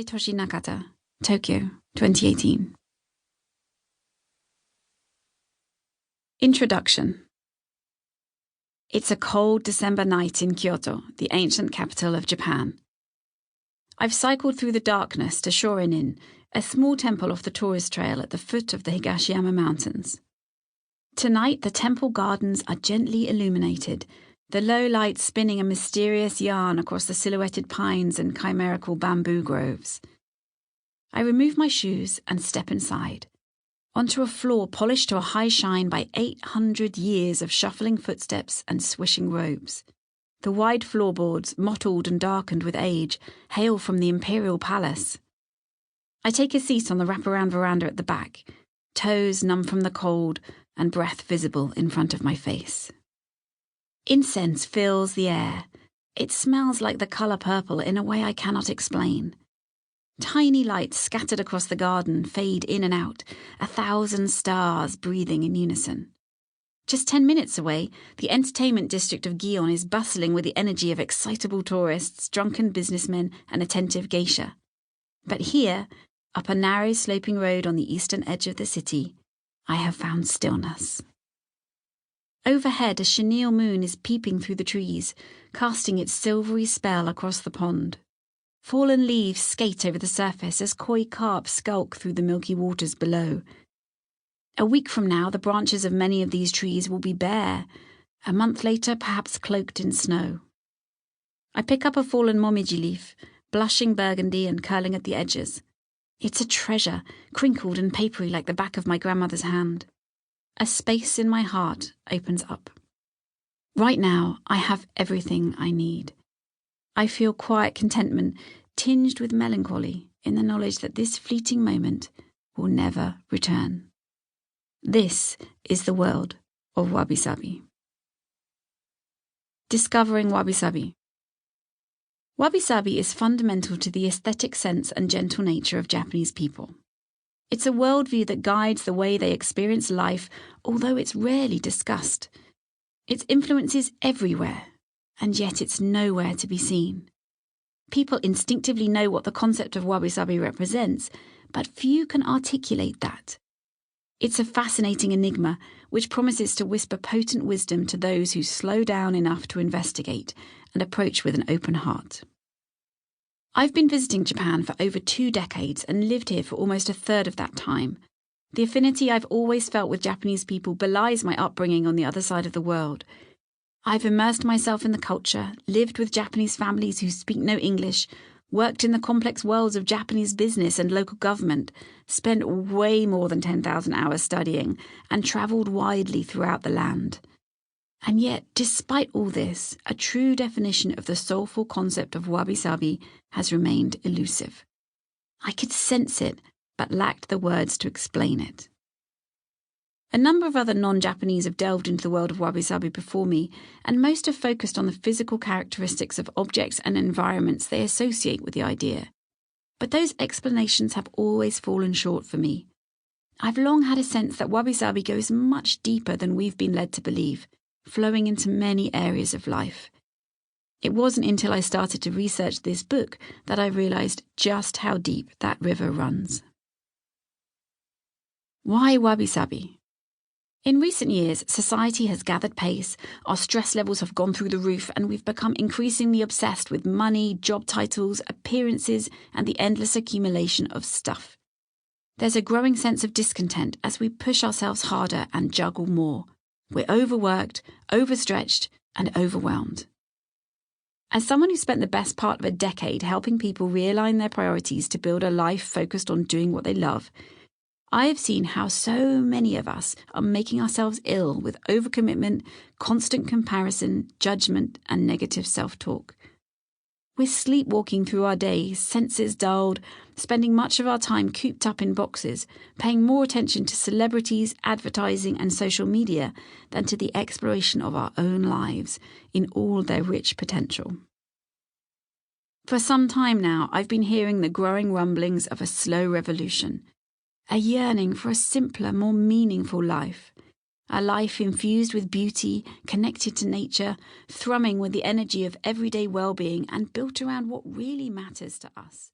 Toshinakaze Nakata, Tokyo, 2018. Introduction. It's a cold December night in Kyoto, the ancient capital of Japan. I've cycled through the darkness to Shorin-in, a small temple off the tourist trail at the foot of the Higashiyama Mountains. Tonight, the temple gardens are gently illuminated, the low light spinning a mysterious yarn across the silhouetted pines and chimerical bamboo groves. I remove my shoes and step inside, onto a floor polished to a high shine by 800 years of shuffling footsteps and swishing robes. The wide floorboards, mottled and darkened with age, hail from the imperial palace. I take a seat on the wraparound veranda at the back, toes numb from the cold and breath visible in front of my face. Incense fills the air. It smells like the colour purple in a way I cannot explain. Tiny lights scattered across the garden fade in and out, 1,000 stars breathing in unison. Just 10 minutes away, the entertainment district of Gion is bustling with the energy of excitable tourists, drunken businessmen, and attentive geisha. But here, up a narrow sloping road on the eastern edge of the city, I have found stillness. Overhead, a chenille moon is peeping through the trees, casting its silvery spell across the pond. Fallen leaves skate over the surface as koi carp skulk through the milky waters below. A week from now, the branches of many of these trees will be bare. A month later, perhaps cloaked in snow. I pick up a fallen momiji leaf, blushing burgundy and curling at the edges. It's a treasure, crinkled and papery like the back of my grandmother's hand. A space in my heart opens up. Right now, I have everything I need. I feel quiet contentment tinged with melancholy in the knowledge that this fleeting moment will never return. This is the world of Wabi Sabi. Discovering Wabi Sabi. Wabi Sabi is fundamental to the aesthetic sense and gentle nature of Japanese people. It's a worldview that guides the way they experience life, although it's rarely discussed. Its influence is everywhere, and yet it's nowhere to be seen. People instinctively know what the concept of Wabi Sabi represents, but few can articulate that. It's a fascinating enigma which promises to whisper potent wisdom to those who slow down enough to investigate and approach with an open heart. I've been visiting Japan for over 2 decades and lived here for almost a third of that time. The affinity I've always felt with Japanese people belies my upbringing on the other side of the world. I've immersed myself in the culture, lived with Japanese families who speak no English, worked in the complex worlds of Japanese business and local government, spent way more than 10,000 hours studying, and travelled widely throughout the land. And yet, despite all this, a true definition of the soulful concept of Wabi Sabi has remained elusive. I could sense it, but lacked the words to explain it. A number of other non-Japanese have delved into the world of Wabi Sabi before me, and most have focused on the physical characteristics of objects and environments they associate with the idea. But those explanations have always fallen short for me. I've long had a sense that Wabi Sabi goes much deeper than we've been led to believe, flowing into many areas of life. It wasn't until I started to research this book that I realised just how deep that river runs. Why Wabi Sabi? In recent years, society has gathered pace, our stress levels have gone through the roof, and we've become increasingly obsessed with money, job titles, appearances, and the endless accumulation of stuff. There's a growing sense of discontent as we push ourselves harder and juggle more. We're overworked, overstretched, and overwhelmed. As someone who spent the best part of a decade helping people realign their priorities to build a life focused on doing what they love, I have seen how so many of us are making ourselves ill with overcommitment, constant comparison, judgment, and negative self-talk. We're sleepwalking through our days, senses dulled, spending much of our time cooped up in boxes, paying more attention to celebrities, advertising, and social media than to the exploration of our own lives in all their rich potential. For some time now, I've been hearing the growing rumblings of a slow revolution, a yearning for a simpler, more meaningful life, a life infused with beauty, connected to nature, thrumming with the energy of everyday well-being and built around what really matters to us.